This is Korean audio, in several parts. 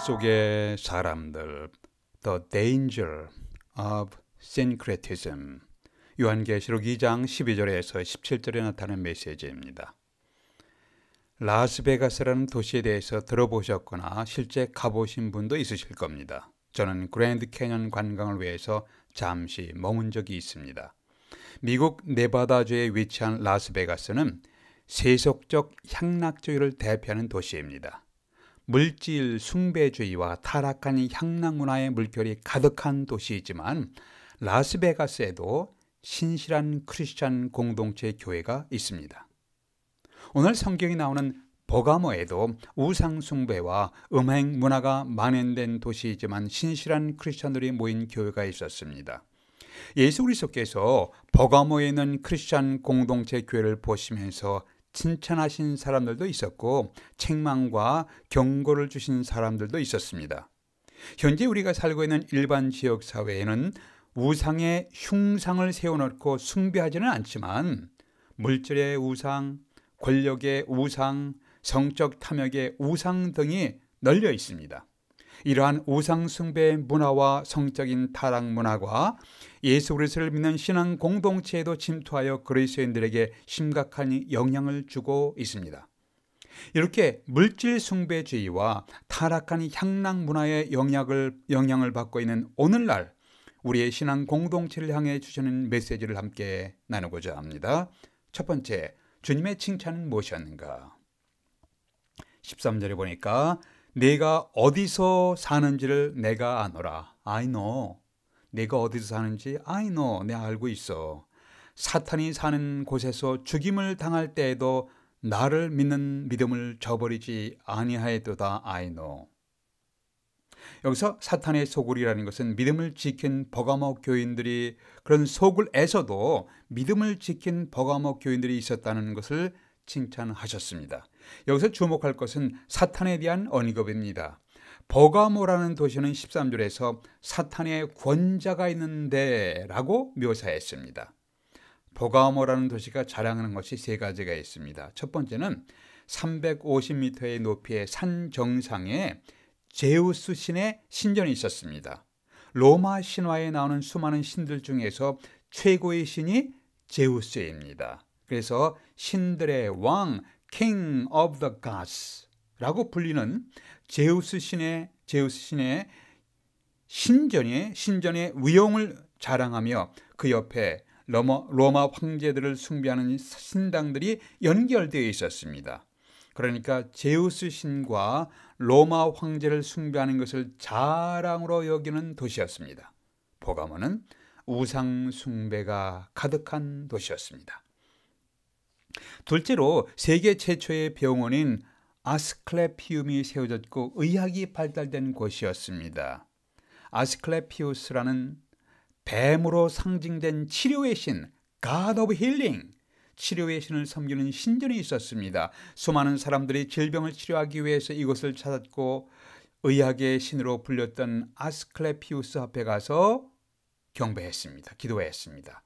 속의 사람들, The Danger of Syncretism. 요한계시록 2장 12절에서 17절에 나타나는 메시지입니다. 라스베가스라는 도시에 대해서 들어보셨거나 실제 가보신 분도 있으실 겁니다. 저는 그랜드 캐년 관광을 위해서 잠시 머문 적이 있습니다. 미국 네바다주에 위치한 라스베가스는 세속적 향락주의를 대표하는 도시입니다. 물질 숭배주의와 타락한 향락 문화의 물결이 가득한 도시이지만 라스베가스에도 신실한 크리스찬 공동체 교회가 있습니다. 오늘 성경이 나오는 버가모에도 우상 숭배와 음행 문화가 만연된 도시이지만 신실한 크리스찬들이 모인 교회가 있었습니다. 예수 그리스도께서 버가모에 있는 크리스찬 공동체 교회를 보시면서 칭찬하신 사람들도 있었고 책망과 경고를 주신 사람들도 있었습니다. 현재 우리가 살고 있는 일반 지역 사회에는 우상의 흉상을 세워놓고 숭배하지는 않지만 물질의 우상, 권력의 우상, 성적 탐욕의 우상 등이 널려 있습니다. 이러한 우상 숭배 문화와 성적인 타락 문화가 예수 그리스도를 믿는 신앙 공동체에도 침투하여 그리스도인들에게 심각한 영향을 주고 있습니다. 이렇게 물질 숭배주의와 타락한 향락 문화의 영향을 받고 있는 오늘날 우리의 신앙 공동체를 향해 주시는 메시지를 함께 나누고자 합니다. 첫 번째, 주님의 칭찬은 무엇이었는가? 13절에 보니까 내가 어디서 사는지를 내가 아노라. I know. 내가 어디서 사는지 I know. 내가 알고 있어. 사탄이 사는 곳에서 죽임을 당할 때에도 나를 믿는 믿음을 저버리지 아니하였도다. I know. 여기서 사탄의 소굴이라는 것은 믿음을 지킨 버가모 교인들이 그런 소굴에서도 믿음을 지킨 버가모 교인들이 있었다는 것을 칭찬하셨습니다. 여기서 주목할 것은 사탄에 대한 언급입니다. 버가모라는 도시는 13절에서 사탄의 권자가 있는데 라고 묘사했습니다. 버가모라는 도시가 자랑하는 것이 세 가지가 있습니다. 첫 번째는 350m의 높이의 산 정상에 제우스 신의 신전이 있었습니다. 로마 신화에 나오는 수많은 신들 중에서 최고의 신이 제우스입니다. 그래서 신들의 왕, King of the Gods 라고 불리는 제우스 신의 신전의 위용을 자랑하며 그 옆에 로마 황제들을 숭배하는 신당들이 연결되어 있었습니다. 그러니까 제우스 신과 로마 황제를 숭배하는 것을 자랑으로 여기는 도시였습니다. 버가모는 우상 숭배가 가득한 도시였습니다. 둘째로 세계 최초의 병원인 아스클레피움이 세워졌고 의학이 발달된 곳이었습니다. 아스클레피우스라는 뱀으로 상징된 치료의 신, God of Healing, 치료의 신을 섬기는 신전이 있었습니다. 수많은 사람들이 질병을 치료하기 위해서 이곳을 찾았고 의학의 신으로 불렸던 아스클레피우스 앞에 가서 경배했습니다. 기도했습니다.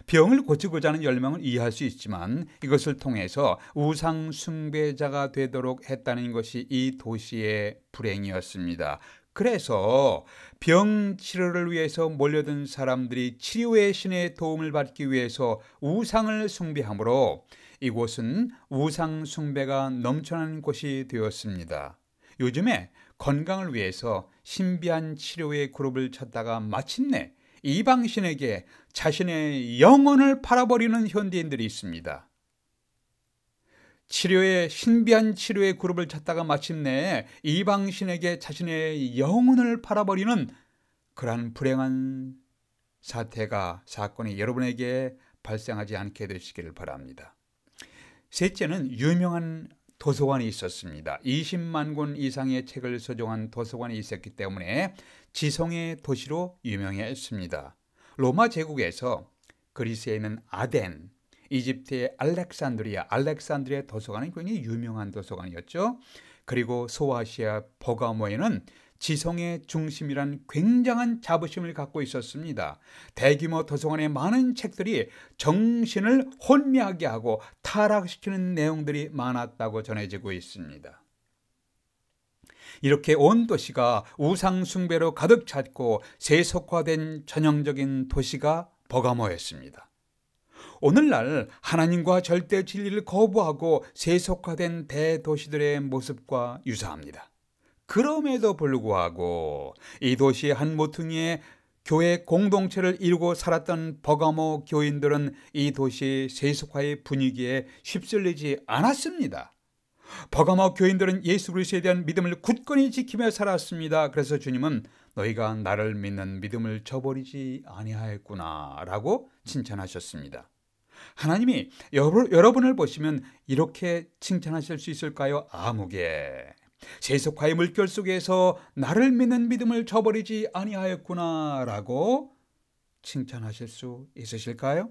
병을 고치고자 하는 열망을 이해할 수 있지만 이것을 통해서 우상 숭배자가 되도록 했다는 것이 이 도시의 불행이었습니다. 그래서 병 치료를 위해서 몰려든 사람들이 치료의 신의 도움을 받기 위해서 우상을 숭배하므로 이곳은 우상 숭배가 넘쳐나는 곳이 되었습니다. 요즘에 건강을 위해서 신비한 치료의 그룹을 찾다가 마침내 이방신에게 자신의 영혼을 팔아버리는 현대인들이 있습니다. 신비한 치료의 그룹을 찾다가 마침내 이방신에게 자신의 영혼을 팔아버리는 그러한 불행한 사건이 여러분에게 발생하지 않게 되시기를 바랍니다. 셋째는 유명한 도서관이 있었습니다. 20만 권 이상의 책을 서정한 도서관이 있었기 때문에 지성의 도시로 유명했습니다. 로마 제국에서 그리스에 있는 아덴, 이집트의 알렉산드리아 도서관은 굉장히 유명한 도서관이었죠. 그리고 소아시아 버가모에는 지성의 중심이란 굉장한 자부심을 갖고 있었습니다. 대규모 도서관의 많은 책들이 정신을 혼미하게 하고 타락시키는 내용들이 많았다고 전해지고 있습니다. 이렇게 온 도시가 우상 숭배로 가득 찼고 세속화된 전형적인 도시가 버가모였습니다. 오늘날 하나님과 절대 진리를 거부하고 세속화된 대도시들의 모습과 유사합니다. 그럼에도 불구하고 이 도시의 한 모퉁이에 교회 공동체를 이루고 살았던 버가모 교인들은 이 도시의 세속화의 분위기에 휩쓸리지 않았습니다. 버가모 교인들은 예수 그리스도에 대한 믿음을 굳건히 지키며 살았습니다. 그래서 주님은 너희가 나를 믿는 믿음을 저버리지 아니하였구나 라고 칭찬하셨습니다. 하나님이 여러분을 보시면 이렇게 칭찬하실 수 있을까요? 아무개. 세속화의 물결 속에서 나를 믿는 믿음을 저버리지 아니하였구나 라고 칭찬하실 수 있으실까요?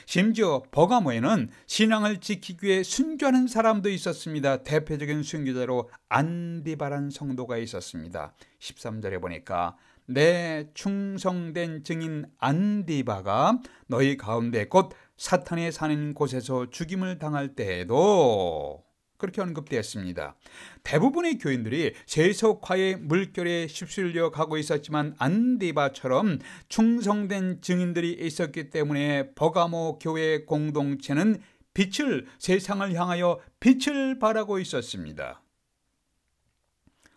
심지어 버가모에는 신앙을 지키기 위해 순교하는 사람도 있었습니다. 대표적인 순교자로 안디바란 성도가 있었습니다. 13절에 보니까 내 충성된 증인 안디바가 너희 가운데 곧 사탄의 사는 곳에서 죽임을 당할 때에도 그렇게 언급되었습니다. 대부분의 교인들이 세속화의 물결에 휩쓸려 가고 있었지만 안디바처럼 충성된 증인들이 있었기 때문에 버가모 교회 공동체는 세상을 향하여 빛을 발하고 있었습니다.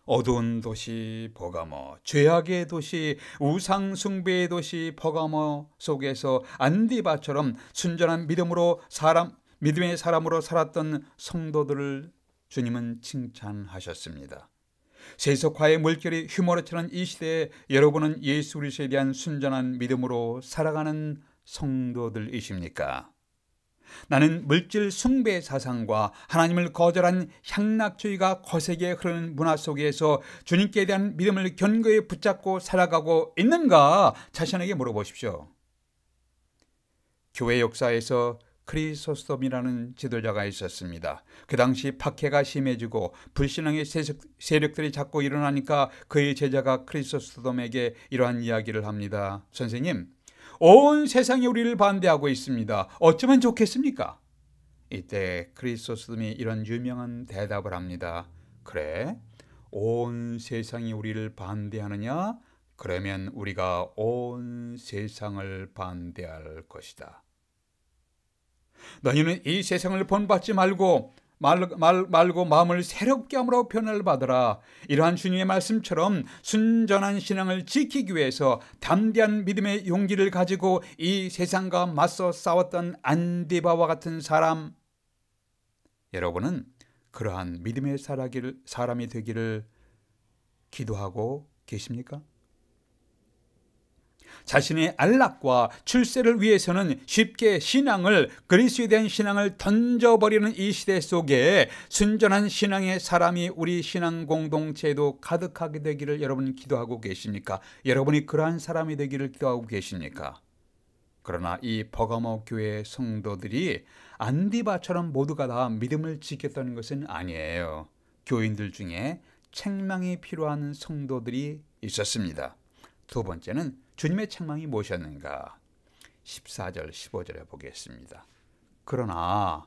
어두운 도시 버가모, 죄악의 도시, 우상 숭배의 도시 버가모 속에서 안디바처럼 순전한 믿음의 사람으로 살았던 성도들을 주님은 칭찬하셨습니다. 세속화의 물결이 휘몰아치는 이 시대에 여러분은 예수 그리스도에 대한 순전한 믿음으로 살아가는 성도들이십니까? 나는 물질 숭배 사상과 하나님을 거절한 향락주의가 거세게 흐르는 문화 속에서 주님께 대한 믿음을 견고히 붙잡고 살아가고 있는가 자신에게 물어보십시오. 교회 역사에서 크리소스톰이라는 지도자가 있었습니다. 그 당시 박해가 심해지고 불신앙의 세력들이 자꾸 일어나니까 그의 제자가 크리소스톰에게 이러한 이야기를 합니다. 선생님, 온 세상이 우리를 반대하고 있습니다. 어쩌면 좋겠습니까? 이때 크리소스톰이 이런 유명한 대답을 합니다. 그래? 온 세상이 우리를 반대하느냐? 그러면 우리가 온 세상을 반대할 것이다. 너희는 이 세상을 본받지 말고 마음을 새롭게 함으로 변화를 받으라. 이러한 주님의 말씀처럼 순전한 신앙을 지키기 위해서 담대한 믿음의 용기를 가지고 이 세상과 맞서 싸웠던 안디바와 같은 사람, 여러분은 그러한 믿음의 사람이 되기를 기도하고 계십니까? 자신의 안락과 출세를 위해서는 쉽게 그리스도에 대한 신앙을 던져버리는 이 시대 속에 순전한 신앙의 사람이 우리 신앙 공동체에도 가득하게 되기를 여러분 기도하고 계십니까? 여러분이 그러한 사람이 되기를 기도하고 계십니까? 그러나 이 버가모 교회 성도들이 안디바처럼 모두가 다 믿음을 지켰다는 것은 아니에요. 교인들 중에 책망이 필요한 성도들이 있었습니다. 두 번째는 주님의 책망이 무엇이었는가? 14절, 15절에 보겠습니다. 그러나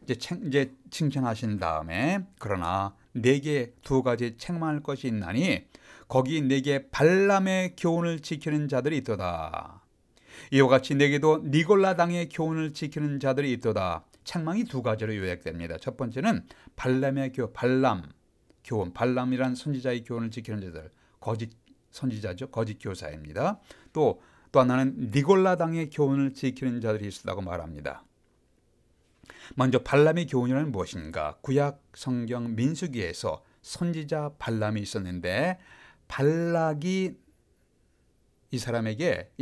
이제 칭찬하신 다음에 그러나 내게 두 가지 책망할 것이 있나니 거기 내게 발람의 교훈을 지키는 자들이 있도다. 이와 같이 내게도 니골라 당의 교훈을 지키는 자들이 있도다. 책망이 두 가지로 요약됩니다. 첫 번째는 발람의 교훈, 발람이란 선지자의 교훈을 지키는 자들, 거짓 선지자죠. 거짓 교사입니다. 또 하나는 니골라 당의 교훈을 지키는 자들이 있었다고 말합니다. 먼저 발람의 교훈이란 무엇인가? 구약 성경 민수기에서 선지자 발람이 있었는데 발락이 이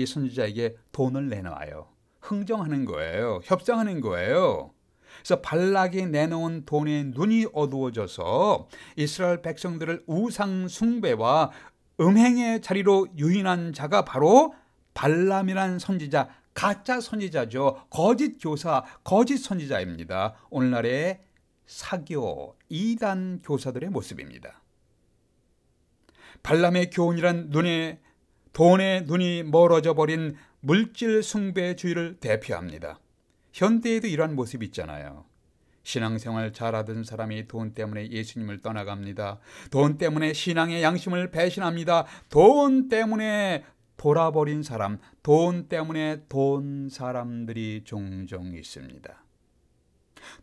선지자에게 돈을 내놔요. 흥정하는 거예요. 협상하는 거예요. 그래서 발락이 내놓은 돈에 눈이 어두워져서 이스라엘 백성들을 우상 숭배와 음행의 자리로 유인한 자가 바로 발람이라는 선지자, 가짜 선지자죠. 거짓 교사, 거짓 선지자입니다. 오늘날의 사교, 이단 교사들의 모습입니다. 발람의 교훈이란 돈에 눈이 멀어져 버린 물질 숭배주의를 대표합니다. 현대에도 이러한 모습이 있잖아요. 신앙생활 잘하던 사람이 돈 때문에 예수님을 떠나갑니다. 돈 때문에 신앙의 양심을 배신합니다. 돈 때문에 돌아버린 사람, 돈 때문에 돈 사람들이 종종 있습니다.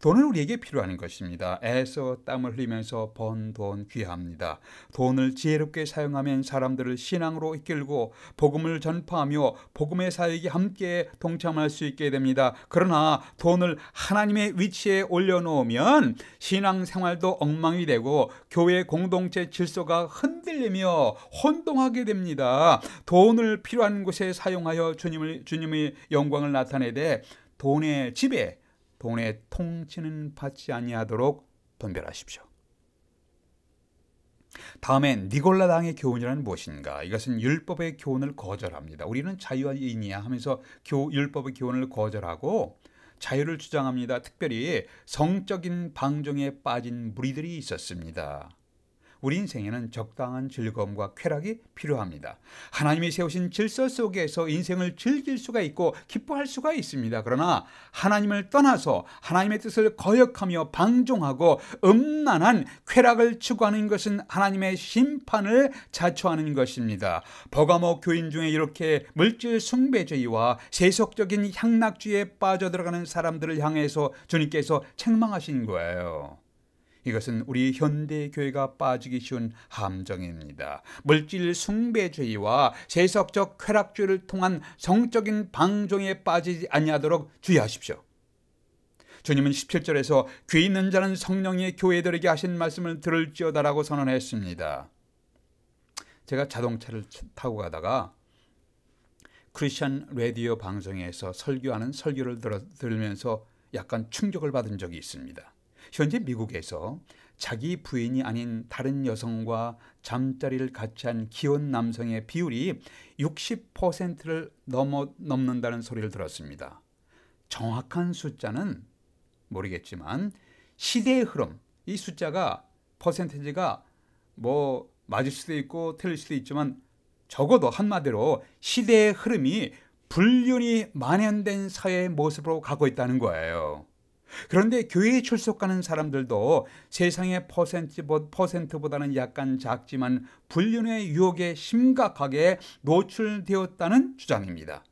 돈은 우리에게 필요한 것입니다. 애써 땀을 흘리면서 번 돈 귀합니다. 돈을 지혜롭게 사용하면 사람들을 신앙으로 이끌고 복음을 전파하며 복음의 사역에 함께 동참할 수 있게 됩니다. 그러나 돈을 하나님의 위치에 올려놓으면 신앙생활도 엉망이 되고 교회 공동체 질서가 흔들리며 혼동하게 됩니다. 돈을 필요한 곳에 사용하여 주님의 영광을 나타내되 돈의 지배, 돈의 통치는 받지 아니하도록 분별하십시오. 다음에 니골라당의 교훈이란 무엇인가? 이것은 율법의 교훈을 거절합니다. 우리는 자유인이야 하면서 율법의 교훈을 거절하고 자유를 주장합니다. 특별히 성적인 방종에 빠진 무리들이 있었습니다. 우리 인생에는 적당한 즐거움과 쾌락이 필요합니다. 하나님이 세우신 질서 속에서 인생을 즐길 수가 있고 기뻐할 수가 있습니다. 그러나 하나님을 떠나서 하나님의 뜻을 거역하며 방종하고 음란한 쾌락을 추구하는 것은 하나님의 심판을 자초하는 것입니다. 버가모 교인 중에 이렇게 물질 숭배주의와 세속적인 향락주의에 빠져들어가는 사람들을 향해서 주님께서 책망하신 거예요. 이것은 우리 현대교회가 빠지기 쉬운 함정입니다. 물질 숭배주의와 세속적 쾌락주의를 통한 성적인 방종에 빠지지 아니하도록 주의하십시오. 주님은 17절에서 귀 있는 자는 성령이 교회들에게 하신 말씀을 들을지어다라고 선언했습니다. 제가 자동차를 타고 가다가 크리스천 라디오 방송에서 설교하는 설교를 들으면서 약간 충격을 받은 적이 있습니다. 현재 미국에서 자기 부인이 아닌 다른 여성과 잠자리를 같이 한 기혼 남성의 비율이 60%를 넘는다는 소리를 들었습니다. 정확한 숫자는 모르겠지만 시대의 흐름, 이 숫자가 퍼센테이지가 뭐 맞을 수도 있고 틀릴 수도 있지만 적어도 한마디로 시대의 흐름이 불륜이 만연된 사회의 모습으로 가고 있다는 거예요. 그런데 교회에 출석하는 사람들도 세상의 퍼센트보다는 약간 작지만 불륜의 유혹에 심각하게 노출되었다는 주장입니다.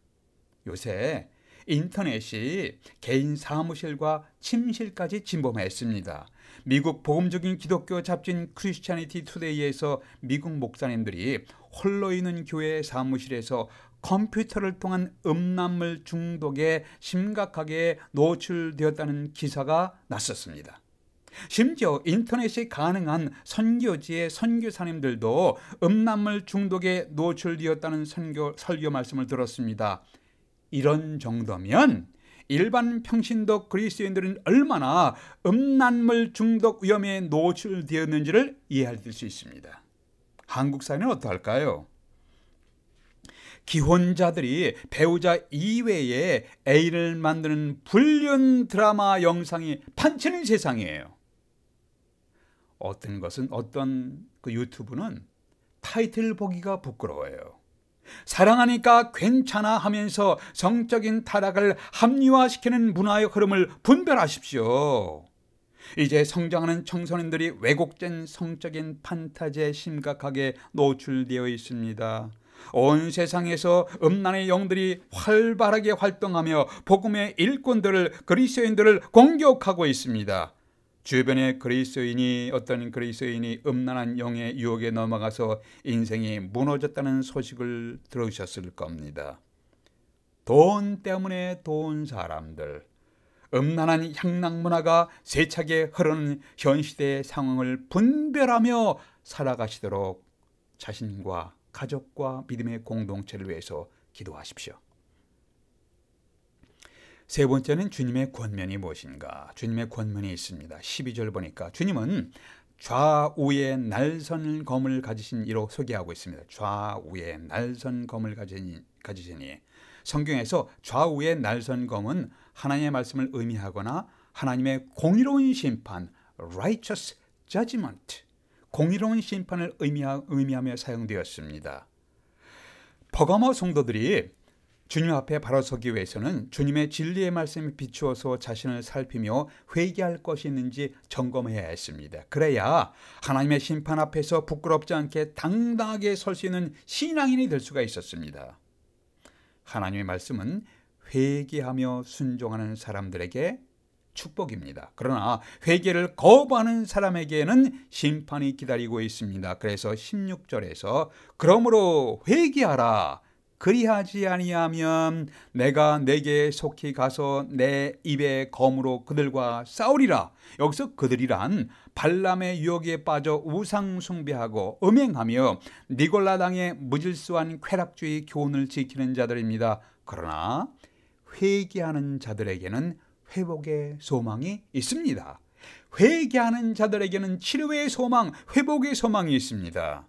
요새 인터넷이 개인 사무실과 침실까지 침범했습니다. 미국 복음적인 기독교 잡지인 크리스티애니티 투데이에서 미국 목사님들이 홀로 있는 교회 사무실에서 컴퓨터를 통한 음란물 중독에 심각하게 노출되었다는 기사가 났었습니다. 심지어 인터넷이 가능한 선교지의 선교사님들도 음란물 중독에 노출되었다는 설교 말씀을 들었습니다. 이런 정도면 일반 평신도 그리스도인들은 얼마나 음란물 중독 위험에 노출되었는지를 이해할 수 있습니다. 한국 사회는 어떠할까요? 기혼자들이 배우자 이외에 애인을 만드는 불륜 드라마 영상이 판치는 세상이에요. 어떤 유튜브는 타이틀 보기가 부끄러워요. 사랑하니까 괜찮아 하면서 성적인 타락을 합리화시키는 문화의 흐름을 분별하십시오. 이제 성장하는 청소년들이 왜곡된 성적인 판타지에 심각하게 노출되어 있습니다. 온 세상에서 음란의 영들이 활발하게 활동하며 복음의 일꾼들을, 그리스도인들을 공격하고 있습니다. 주변의 어떤 그리스도인이 음란한 영의 유혹에 넘어가서 인생이 무너졌다는 소식을 들으셨을 겁니다. 돈 때문에 돈 사람들, 음란한 향락 문화가 세차게 흐르는 현 시대의 상황을 분별하며 살아가시도록 자신과 가족과 믿음의 공동체를 위해서 기도하십시오. 세 번째는 주님의 권면이 무엇인가? 주님의 권면이 있습니다. 12절 보니까 주님은 좌우에 날선 검을 가지신 이로 소개하고 있습니다. 좌우에 날선 검을 가지시니, 성경에서 좌우에 날선 검은 하나님의 말씀을 의미하거나 하나님의 공의로운 심판, righteous judgment, 공의로운 심판을 의미하며 사용되었습니다. 버가모 성도들이 주님 앞에 바로 서기 위해서는 주님의 진리의 말씀에 비추어서 자신을 살피며 회개할 것이 있는지 점검해야 했습니다. 그래야 하나님의 심판 앞에서 부끄럽지 않게 당당하게 설 수 있는 신앙인이 될 수가 있었습니다. 하나님의 말씀은 회개하며 순종하는 사람들에게 축복입니다. 그러나 회개를 거부하는 사람에게는 심판이 기다리고 있습니다. 그래서 16절에서 그러므로 회개하라. 그리하지 아니하면 내가 내게 속히 가서 내 입의 검으로 그들과 싸우리라. 여기서 그들이란 발람의 유혹에 빠져 우상 숭배하고 음행하며 니골라 당의 무질서한 쾌락주의 교훈을 지키는 자들입니다. 그러나 회개하는 자들에게는 회복의 소망이 있습니다. 회개하는 자들에게는 치료의 소망, 회복의 소망이 있습니다.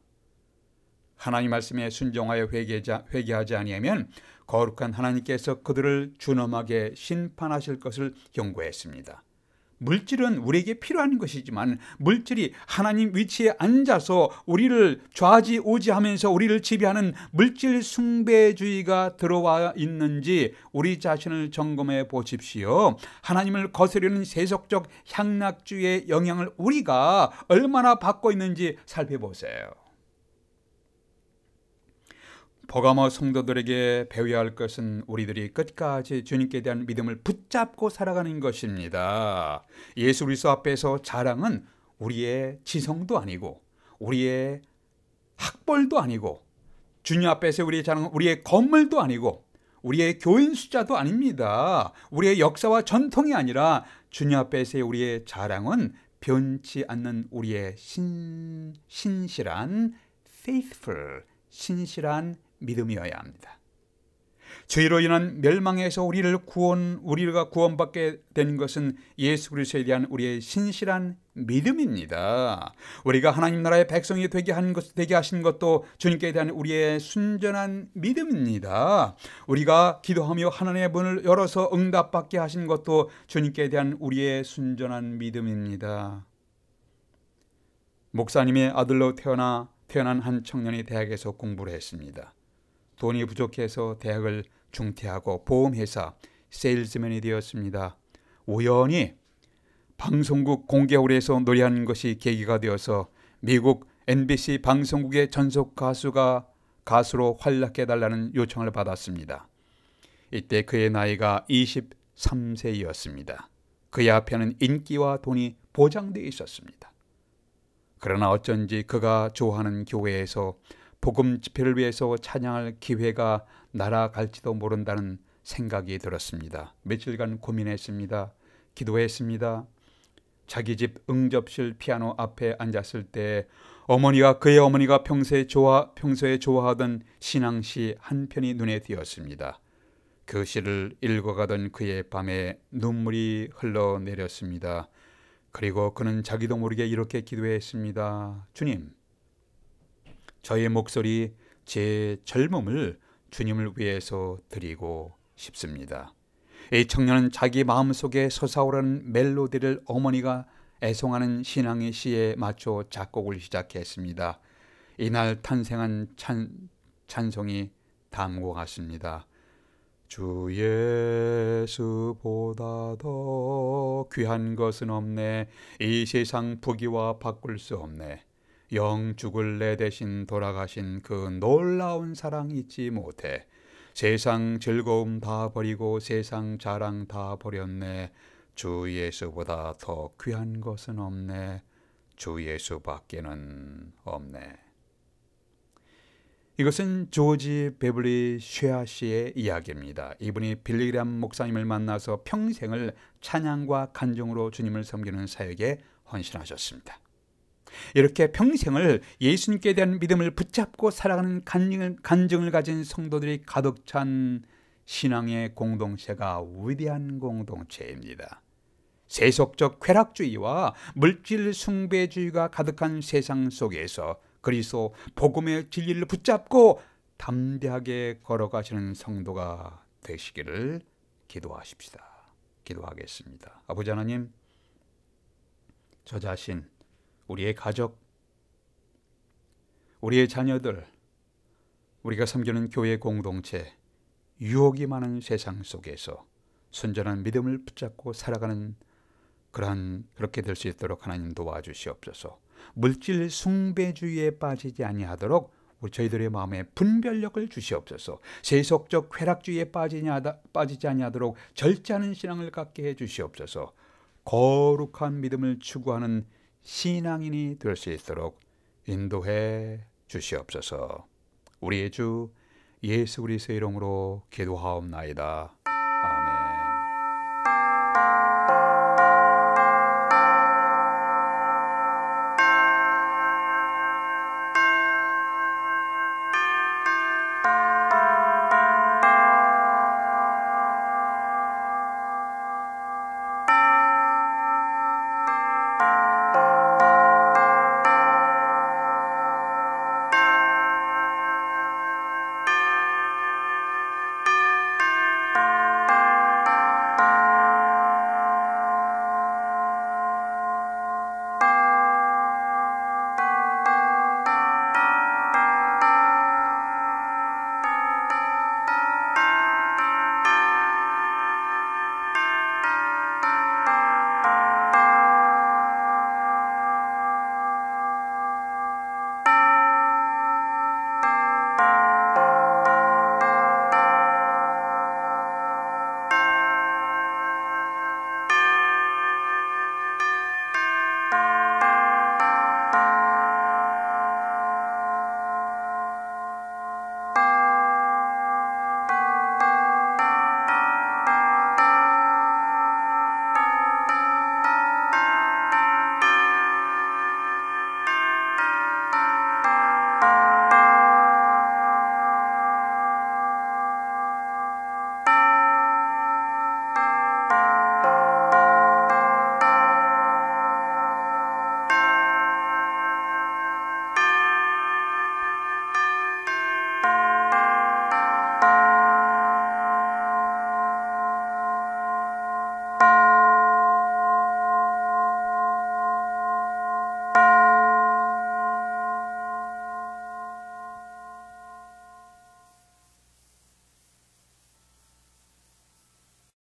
하나님 말씀에 순종하여 회개하지 아니하면 거룩한 하나님께서 그들을 준엄하게 심판하실 것을 경고했습니다. 물질은 우리에게 필요한 것이지만 물질이 하나님 위치에 앉아서 우리를 좌지우지하면서 우리를 지배하는 물질 숭배주의가 들어와 있는지 우리 자신을 점검해 보십시오. 하나님을 거스르는 세속적 향락주의의 영향을 우리가 얼마나 받고 있는지 살펴보세요. 버가모 성도들에게 배워야 할 것은 우리들이 끝까지 주님께 대한 믿음을 붙잡고 살아가는 것입니다. 예수 그리스도 앞에서 자랑은 우리의 지성도 아니고 우리의 학벌도 아니고 주님 앞에서 우리의 자랑은 우리의 건물도 아니고 우리의 교인 숫자도 아닙니다. 우리의 역사와 전통이 아니라 주님 앞에서의 우리의 자랑은 변치 않는 우리의 신실한 faithful, 신실한 믿음이어야 합니다. 죄로 인한 멸망에서 우리가 구원받게 된 것은 예수 그리스도에 대한 우리의 신실한 믿음입니다. 우리가 하나님 나라의 백성이 되게 하신 것도 주님께 대한 우리의 순전한 믿음입니다. 우리가 기도하며 하나님의 문을 열어서 응답받게 하신 것도 주님께 대한 우리의 순전한 믿음입니다. 목사님의 아들로 태어난 한 청년이 대학에서 공부를 했습니다. 돈이 부족해서 대학을 중퇴하고 보험회사 세일즈맨이 되었습니다. 우연히 방송국 공개홀에서 노래하는 것이 계기가 되어서 미국 NBC 방송국의 전속 가수로 활약해달라는 요청을 받았습니다. 이때 그의 나이가 23세였습니다. 그의 앞에는 인기와 돈이 보장되어 있었습니다. 그러나 어쩐지 그가 좋아하는 교회에서 복음 집회를 위해서 찬양할 기회가 날아갈지도 모른다는 생각이 들었습니다. 며칠간 고민했습니다. 기도했습니다. 자기 집 응접실 피아노 앞에 앉았을 때 그의 어머니가 평소에 좋아하던 신앙시 한 편이 눈에 띄었습니다. 그 시를 읽어가던 그의 밤에 눈물이 흘러내렸습니다. 그리고 그는 자기도 모르게 이렇게 기도했습니다. 주님, 저의 목소리, 제 젊음을 주님을 위해서 드리고 싶습니다. 이 청년은 자기 마음속에 솟아오르는 멜로디를 어머니가 애송하는 신앙의 시에 맞춰 작곡을 시작했습니다. 이날 탄생한 찬송이 다음과 같습니다. 주 예수보다 더 귀한 것은 없네. 이 세상 부귀와 바꿀 수 없네. 영 죽을 내 대신 돌아가신 그 놀라운 사랑 잊지 못해. 세상 즐거움 다 버리고 세상 자랑 다 버렸네. 주 예수보다 더 귀한 것은 없네. 주 예수밖에는 없네. 이것은 조지 베블리 쉐아 씨의 이야기입니다. 이분이 빌리그람 목사님을 만나서 평생을 찬양과 간증으로 주님을 섬기는 사역에 헌신하셨습니다. 이렇게 평생을 예수님께 대한 믿음을 붙잡고 살아가는 간증을 가진 성도들이 가득 찬 신앙의 공동체가 위대한 공동체입니다. 세속적 쾌락주의와 물질 숭배주의가 가득한 세상 속에서 그리스도 복음의 진리를 붙잡고 담대하게 걸어가시는 성도가 되시기를 기도하십시다. 기도하겠습니다. 아버지 하나님, 저 자신, 우리의 가족, 우리의 자녀들, 우리가 섬기는 교회 공동체, 유혹이 많은 세상 속에서 순전한 믿음을 붙잡고 살아가는 그렇게 될 수 있도록 하나님 도와주시옵소서. 물질 숭배주의에 빠지지 아니하도록 저희들의 마음에 분별력을 주시옵소서. 세속적 쾌락주의에 빠지지 아니하도록 절제하는 신앙을 갖게 해 주시옵소서. 거룩한 믿음을 추구하는 신앙인이 될 수 있도록 인도해 주시옵소서. 우리의 주 예수 그리스도의 이름으로 기도하옵나이다.